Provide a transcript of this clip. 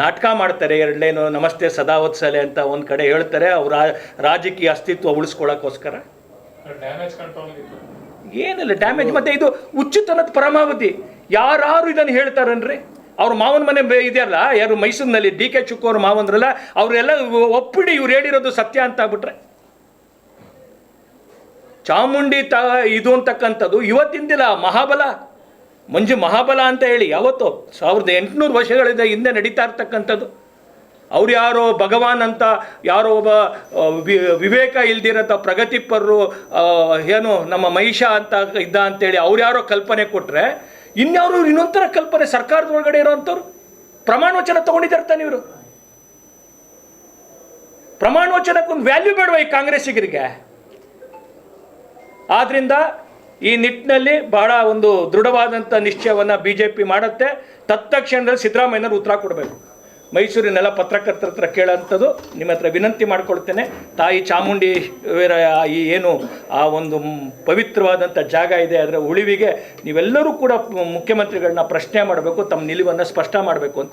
ನಾಟಕ ಮಾಡ್ತಾರೆ. ಎರಡನೇನು ನಮಸ್ತೆ ಸದಾವತ್ಸಲೆ ಅಂತ ಒಂದು ಕಡೆ ಹೇಳ್ತಾರೆ, ಅವ್ರ ರಾಜಕೀಯ ಅಸ್ತಿತ್ವ ಉಳಿಸ್ಕೊಳ್ಳೋಕ್ಕೋಸ್ಕರ. ಏನಿಲ್ಲ ಡ್ಯಾಮೇಜ್. ಮತ್ತು ಇದು ಹುಚ್ಚುತನದ ಪರಮಾವಧಿ. ಯಾರು ಇದನ್ನು ಹೇಳ್ತಾರನ್ರಿ? ಅವ್ರ ಮಾವನ ಮನೆ ಇದೆಯಲ್ಲ, ಯಾರು ಮೈಸೂರಿನಲ್ಲಿ ಡಿ ಕೆ ಚುಕ್ಕು ಅವ್ರ ಮಾವನ್ರಲ್ಲ, ಅವರೆಲ್ಲ ಒಪ್ಪಿಡಿ ಇವ್ರು ಹೇಳಿರೋದು ಸತ್ಯ ಅಂತ ಆಗ್ಬಿಟ್ರೆ. ಚಾಮುಂಡಿ ಇದು ಅಂತಕ್ಕಂಥದ್ದು ಇವತ್ತಿಂದಿಲ್ಲ, ಮಹಾಬಲ, ಮಂಜು ಮಹಾಬಲ ಅಂತ ಹೇಳಿ ಯಾವತ್ತು 1800 ವರ್ಷಗಳಿಂದ ಹಿಂದೆ ನಡೀತಾ ಇರ್ತಕ್ಕಂಥದ್ದು. ಅವ್ರು ಯಾರೋ ಭಗವಾನ್ ಅಂತ, ಯಾರೋ ಒಬ್ಬ ವಿವೇಕ ಇಲ್ದಿರೋಂಥ ಪ್ರಗತಿಪರರು, ಏನು ನಮ್ಮ ಮಹಿಷ ಅಂತ ಇದ್ದ ಅಂತೇಳಿ ಅವ್ರು ಯಾರೋ ಕಲ್ಪನೆ ಕೊಟ್ಟರೆ, ಇನ್ಯಾರು ಇನ್ನೊಂಥರ ಕಲ್ಪನೆ ಸರ್ಕಾರದ ಒಳಗಡೆ ಇರೋವಂಥವ್ರು ಪ್ರಮಾಣ ವಚನ ತೊಗೊಂಡಿದ್ದಾರೆ ತಾನೆ ಇವರು. ಪ್ರಮಾಣ ವಚನಕ್ಕೊಂದು ವ್ಯಾಲ್ಯೂ ಬೇಡವಾ ಈ ಕಾಂಗ್ರೆಸ್ಸಿಗರಿಗೆ? ಆದ್ದರಿಂದ ಈ ನಿಟ್ಟಿನಲ್ಲಿ ಬಹಳ ಒಂದು ದೃಢವಾದಂಥ ನಿಶ್ಚಯವನ್ನು BJP ಮಾಡುತ್ತೆ. ತತ್ಕ್ಷಣದಲ್ಲಿ ಸಿದ್ದರಾಮಯ್ಯನವರು ಉತ್ತರ ಕೊಡಬೇಕು. ಮೈಸೂರಿನೆಲ್ಲ ಪತ್ರಕರ್ತರ ಹತ್ರ ಕೇಳೋಂಥದ್ದು ನಿಮ್ಮ ಹತ್ರ ವಿನಂತಿ ಮಾಡ್ಕೊಳ್ತೇನೆ. ತಾಯಿ ಚಾಮುಂಡಿ ಈ ಏನು ಆ ಒಂದು ಪವಿತ್ರವಾದಂಥ ಜಾಗ ಇದೆ, ಅದರ ಉಳಿವಿಗೆ ನೀವೆಲ್ಲರೂ ಕೂಡ ಮುಖ್ಯಮಂತ್ರಿಗಳನ್ನ ಪ್ರಶ್ನೆ ಮಾಡಬೇಕು, ತಮ್ಮ ನಿಲುವನ್ನು ಸ್ಪಷ್ಟ ಮಾಡಬೇಕು ಅಂತ